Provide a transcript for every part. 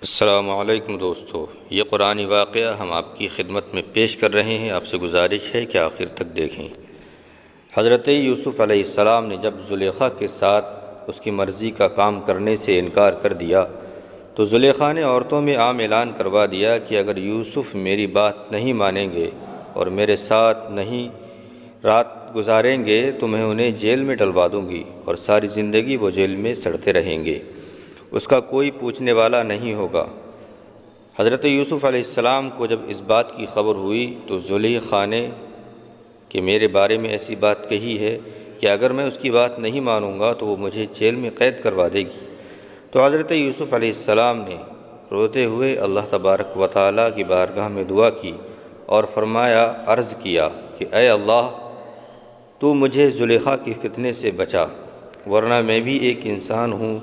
السلام علیکم دوستو، یہ قرآنی واقعہ ہم آپ کی خدمت میں پیش کر رہے ہیں۔ آپ سے گزارش ہے کہ آخر تک دیکھیں۔ حضرت یوسف علیہ السلام نے جب زلیخا کے ساتھ اس کی مرضی کا کام کرنے سے انکار کر دیا تو زلیخا نے عورتوں میں عام اعلان کروا دیا کہ اگر یوسف میری بات نہیں مانیں گے اور میرے ساتھ نہیں رات گزاریں گے تو میں انہیں جیل میں ڈلوا دوں گی اور ساری زندگی وہ جیل میں سڑتے رہیں گے، اس کا کوئی پوچھنے والا نہیں ہوگا۔ حضرت یوسف علیہ السلام کو جب اس بات کی خبر ہوئی تو زلیخا نے کہ میرے بارے میں ایسی بات کہی ہے کہ اگر میں اس کی بات نہیں مانوں گا تو وہ مجھے جیل میں قید کروا دے گی، تو حضرت یوسف علیہ السلام نے روتے ہوئے اللہ تبارک و تعالیٰ کی بارگاہ میں دعا کی اور فرمایا، عرض کیا کہ اے اللہ، تو مجھے زلیخا کی فتنے سے بچا، ورنہ میں بھی ایک انسان ہوں،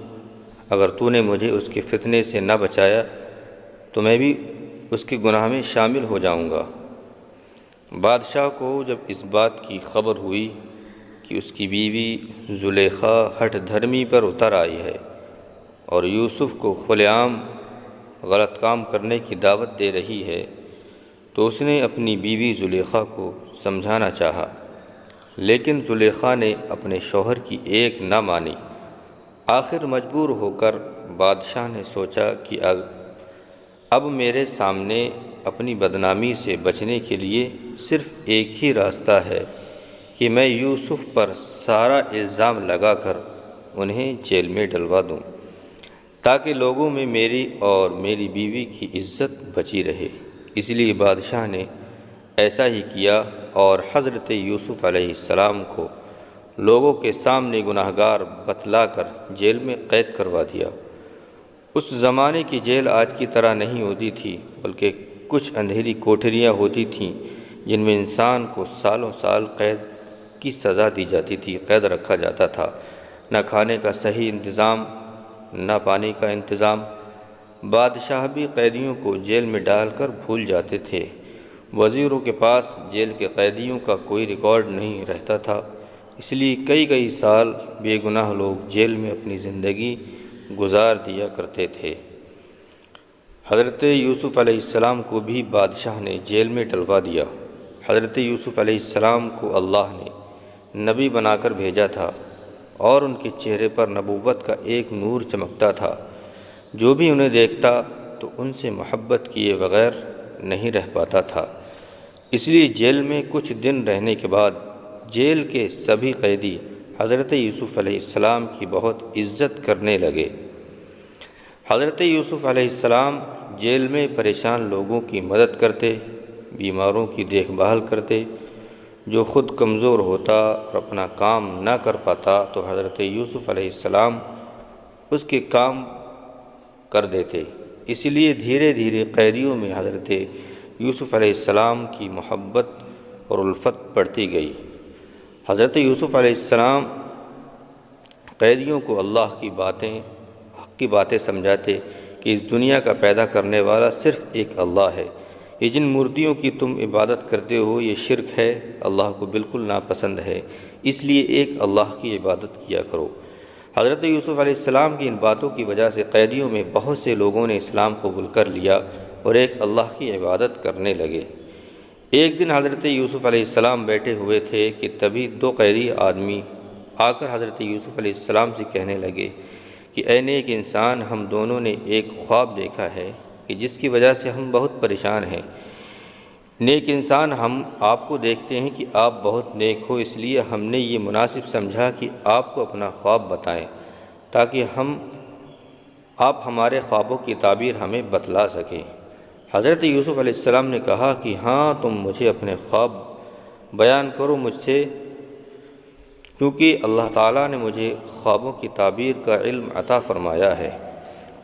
اگر تو نے مجھے اس کے فتنے سے نہ بچایا تو میں بھی اس کے گناہ میں شامل ہو جاؤں گا۔ بادشاہ کو جب اس بات کی خبر ہوئی کہ اس کی بیوی زلیخا ہٹ دھرمی پر اتر آئی ہے اور یوسف کو کھلے عام غلط کام کرنے کی دعوت دے رہی ہے، تو اس نے اپنی بیوی زلیخا کو سمجھانا چاہا، لیکن زلیخا نے اپنے شوہر کی ایک نہ مانی۔ آخر مجبور ہو کر بادشاہ نے سوچا کہ اب میرے سامنے اپنی بدنامی سے بچنے کے لیے صرف ایک ہی راستہ ہے کہ میں یوسف پر سارا الزام لگا کر انہیں جیل میں ڈلوا دوں، تاکہ لوگوں میں میری اور میری بیوی کی عزت بچی رہے۔ اس لیے بادشاہ نے ایسا ہی کیا اور حضرت یوسف علیہ السلام کو لوگوں کے سامنے گناہگار بتلا کر جیل میں قید کروا دیا۔ اس زمانے کی جیل آج کی طرح نہیں ہوتی تھی، بلکہ کچھ اندھیری کوٹریاں ہوتی تھیں جن میں انسان کو سالوں سال قید کی سزا دی جاتی تھی، قید رکھا جاتا تھا۔ نہ کھانے کا صحیح انتظام، نہ پانی کا انتظام۔ بادشاہ بھی قیدیوں کو جیل میں ڈال کر بھول جاتے تھے۔ وزیروں کے پاس جیل کے قیدیوں کا کوئی ریکارڈ نہیں رہتا تھا، اس لیے کئی سال بے گناہ لوگ جیل میں اپنی زندگی گزار دیا کرتے تھے۔ حضرت یوسف علیہ السلام کو بھی بادشاہ نے جیل میں ڈلوا دیا۔ حضرت یوسف علیہ السلام کو اللہ نے نبی بنا کر بھیجا تھا اور ان کے چہرے پر نبوت کا ایک نور چمکتا تھا۔ جو بھی انہیں دیکھتا تو ان سے محبت کیے بغیر نہیں رہ پاتا تھا۔ اس لیے جیل میں کچھ دن رہنے کے بعد جیل کے سبھی قیدی حضرت یوسف علیہ السلام کی بہت عزت کرنے لگے۔ حضرت یوسف علیہ السلام جیل میں پریشان لوگوں کی مدد کرتے، بیماروں کی دیکھ بھال کرتے۔ جو خود کمزور ہوتا اور اپنا کام نہ کر پاتا تو حضرت یوسف علیہ السلام اس کے کام کر دیتے۔ اسی لیے دھیرے دھیرے قیدیوں میں حضرت یوسف علیہ السلام کی محبت اور الفت بڑھتی گئی۔ حضرت یوسف علیہ السلام قیدیوں کو اللہ کی باتیں، حق کی باتیں سمجھاتے کہ اس دنیا کا پیدا کرنے والا صرف ایک اللہ ہے، یہ جن مورتیوں کی تم عبادت کرتے ہو یہ شرک ہے، اللہ کو بالکل ناپسند ہے، اس لیے ایک اللہ کی عبادت کیا کرو۔ حضرت یوسف علیہ السلام کی ان باتوں کی وجہ سے قیدیوں میں بہت سے لوگوں نے اسلام قبول کر لیا اور ایک اللہ کی عبادت کرنے لگے۔ ایک دن حضرت یوسف علیہ السلام بیٹھے ہوئے تھے کہ تبھی دو قیدی آدمی آ کر حضرت یوسف علیہ السلام سے کہنے لگے کہ اے نیک انسان، ہم دونوں نے ایک خواب دیکھا ہے کہ جس کی وجہ سے ہم بہت پریشان ہیں۔ نیک انسان، ہم آپ کو دیکھتے ہیں کہ آپ بہت نیک ہو، اس لیے ہم نے یہ مناسب سمجھا کہ آپ کو اپنا خواب بتائیں تاکہ آپ ہمارے خوابوں کی تعبیر ہمیں بتلا سکیں۔ حضرت یوسف علیہ السلام نے کہا کہ ہاں، تم مجھے اپنے خواب بیان کرو مجھ سے، کیونکہ اللہ تعالیٰ نے مجھے خوابوں کی تعبیر کا علم عطا فرمایا ہے۔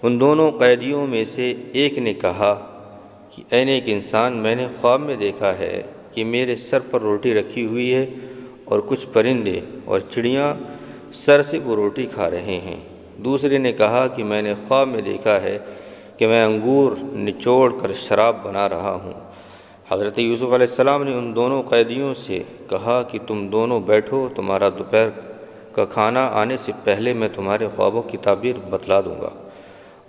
ان دونوں قیدیوں میں سے ایک نے کہا کہ اے نیک انسان، میں نے خواب میں دیکھا ہے کہ میرے سر پر روٹی رکھی ہوئی ہے اور کچھ پرندے اور چڑیاں سر سے وہ روٹی کھا رہے ہیں۔ دوسرے نے کہا کہ میں نے خواب میں دیکھا ہے کہ میں انگور نچوڑ کر شراب بنا رہا ہوں۔ حضرت یوسف علیہ السلام نے ان دونوں قیدیوں سے کہا کہ تم دونوں بیٹھو، تمہارا دوپہر کا کھانا آنے سے پہلے میں تمہارے خوابوں کی تعبیر بتلا دوں گا۔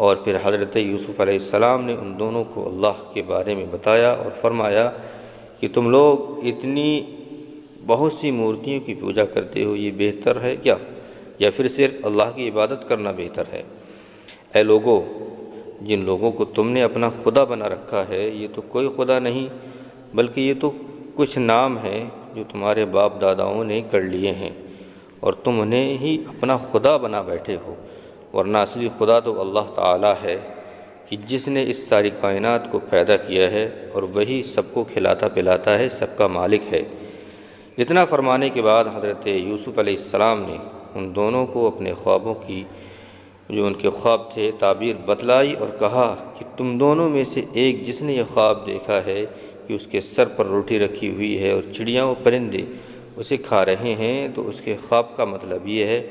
اور پھر حضرت یوسف علیہ السلام نے ان دونوں کو اللہ کے بارے میں بتایا اور فرمایا کہ تم لوگ اتنی بہت سی مورتیوں کی پوجا کرتے ہو، یہ بہتر ہے کیا، یا پھر صرف اللہ کی عبادت کرنا بہتر ہے؟ اے لوگو، جن لوگوں کو تم نے اپنا خدا بنا رکھا ہے، یہ تو کوئی خدا نہیں، بلکہ یہ تو کچھ نام ہیں جو تمہارے باپ داداؤں نے کر لیے ہیں، اور تم انہیں ہی اپنا خدا بنا بیٹھے ہو، ورنہ اصلی خدا تو اللہ تعالیٰ ہے کہ جس نے اس ساری کائنات کو پیدا کیا ہے، اور وہی سب کو کھلاتا پلاتا ہے، سب کا مالک ہے۔ اتنا فرمانے کے بعد حضرت یوسف علیہ السلام نے ان دونوں کو اپنے خوابوں کی، جو ان کے خواب تھے، تعبیر بتلائی اور کہا کہ تم دونوں میں سے ایک جس نے یہ خواب دیکھا ہے کہ اس کے سر پر روٹی رکھی ہوئی ہے اور چڑیاں و پرندے اسے کھا رہے ہیں، تو اس کے خواب کا مطلب یہ ہے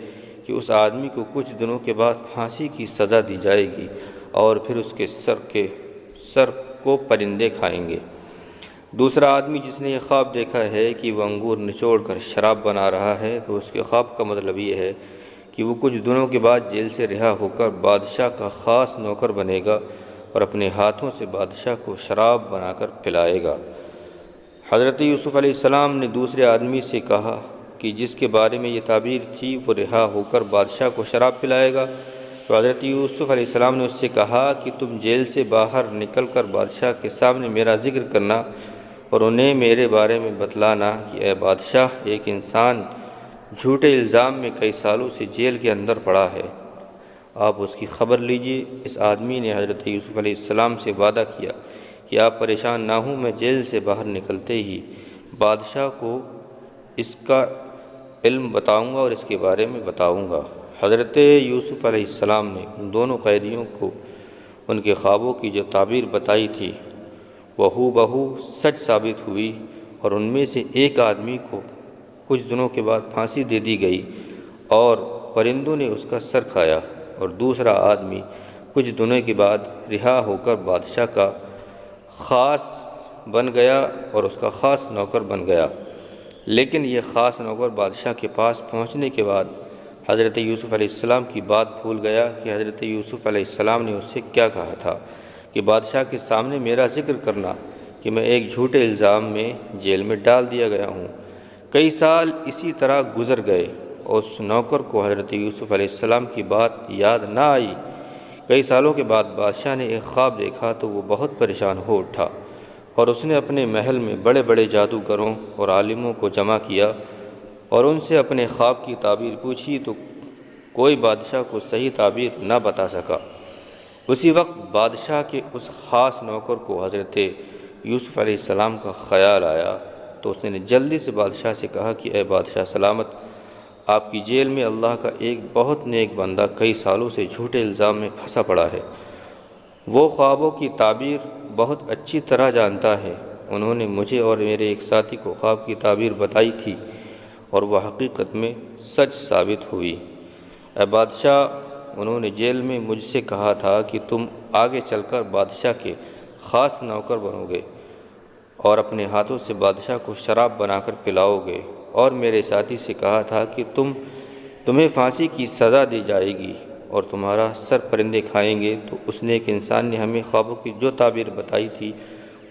کہ اس آدمی کو کچھ دنوں کے بعد پھانسی کی سزا دی جائے گی، اور پھر اس کے سر کو پرندے کھائیں گے۔ دوسرا آدمی جس نے یہ خواب دیکھا ہے کہ وہ انگور نچوڑ کر شراب بنا رہا ہے، تو اس کے خواب کا مطلب یہ ہے کہ وہ کچھ دنوں کے بعد جیل سے رہا ہو کر بادشاہ کا خاص نوکر بنے گا اور اپنے ہاتھوں سے بادشاہ کو شراب بنا کر پلائے گا۔ حضرت یوسف علیہ السلام نے دوسرے آدمی سے کہا کہ جس کے بارے میں یہ تعبیر تھی وہ رہا ہو کر بادشاہ کو شراب پلائے گا، تو حضرت یوسف علیہ السلام نے اس سے کہا کہ تم جیل سے باہر نکل کر بادشاہ کے سامنے میرا ذکر کرنا اور انہیں میرے بارے میں بتلانا کہ اے بادشاہ، ایک انسان جھوٹے الزام میں کئی سالوں سے جیل کے اندر پڑا ہے، آپ اس کی خبر لیجئے۔ اس آدمی نے حضرت یوسف علیہ السلام سے وعدہ کیا کہ آپ پریشان نہ ہوں، میں جیل سے باہر نکلتے ہی بادشاہ کو اس کا علم بتاؤں گا اور اس کے بارے میں بتاؤں گا۔ حضرت یوسف علیہ السلام نے ان دونوں قیدیوں کو ان کے خوابوں کی جو تعبیر بتائی تھی وہ ہو بہو سچ ثابت ہوئی، اور ان میں سے ایک آدمی کو کچھ دنوں کے بعد پھانسی دے دی گئی اور پرندوں نے اس کا سر کھایا، اور دوسرا آدمی کچھ دنوں کے بعد رہا ہو کر بادشاہ کا خاص بن گیا اور اس کا خاص نوکر بن گیا۔ لیکن یہ خاص نوکر بادشاہ کے پاس پہنچنے کے بعد حضرت یوسف علیہ السلام کی بات بھول گیا کہ حضرت یوسف علیہ السلام نے اس سے کیا کہا تھا کہ بادشاہ کے سامنے میرا ذکر کرنا کہ میں ایک جھوٹے الزام میں جیل میں ڈال دیا گیا ہوں۔ کئی سال اسی طرح گزر گئے اور اس نوکر کو حضرت یوسف علیہ السلام کی بات یاد نہ آئی۔ کئی سالوں کے بعد بادشاہ نے ایک خواب دیکھا تو وہ بہت پریشان ہو اٹھا، اور اس نے اپنے محل میں بڑے بڑے جادوگروں اور عالموں کو جمع کیا اور ان سے اپنے خواب کی تعبیر پوچھی، تو کوئی بادشاہ کو صحیح تعبیر نہ بتا سکا۔ اسی وقت بادشاہ کے اس خاص نوکر کو حضرت یوسف علیہ السلام کا خیال آیا، تو اس نے جلدی سے بادشاہ سے کہا کہ اے بادشاہ سلامت، آپ کی جیل میں اللہ کا ایک بہت نیک بندہ کئی سالوں سے جھوٹے الزام میں پھنسا پڑا ہے۔ وہ خوابوں کی تعبیر بہت اچھی طرح جانتا ہے، انہوں نے مجھے اور میرے ایک ساتھی کو خواب کی تعبیر بتائی تھی اور وہ حقیقت میں سچ ثابت ہوئی۔ اے بادشاہ، انہوں نے جیل میں مجھ سے کہا تھا کہ تم آگے چل کر بادشاہ کے خاص نوکر بنو گے اور اپنے ہاتھوں سے بادشاہ کو شراب بنا کر پلاؤ گے، اور میرے ساتھی سے کہا تھا کہ تمہیں پھانسی کی سزا دی جائے گی اور تمہارا سر پرندے کھائیں گے۔ تو اس نیک انسان نے ہمیں خوابوں کی جو تعبیر بتائی تھی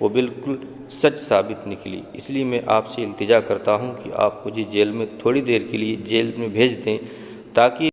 وہ بالکل سچ ثابت نکلی، اس لیے میں آپ سے التجا کرتا ہوں کہ آپ مجھے جیل میں تھوڑی دیر کے لیے جیل میں بھیج دیں تاکہ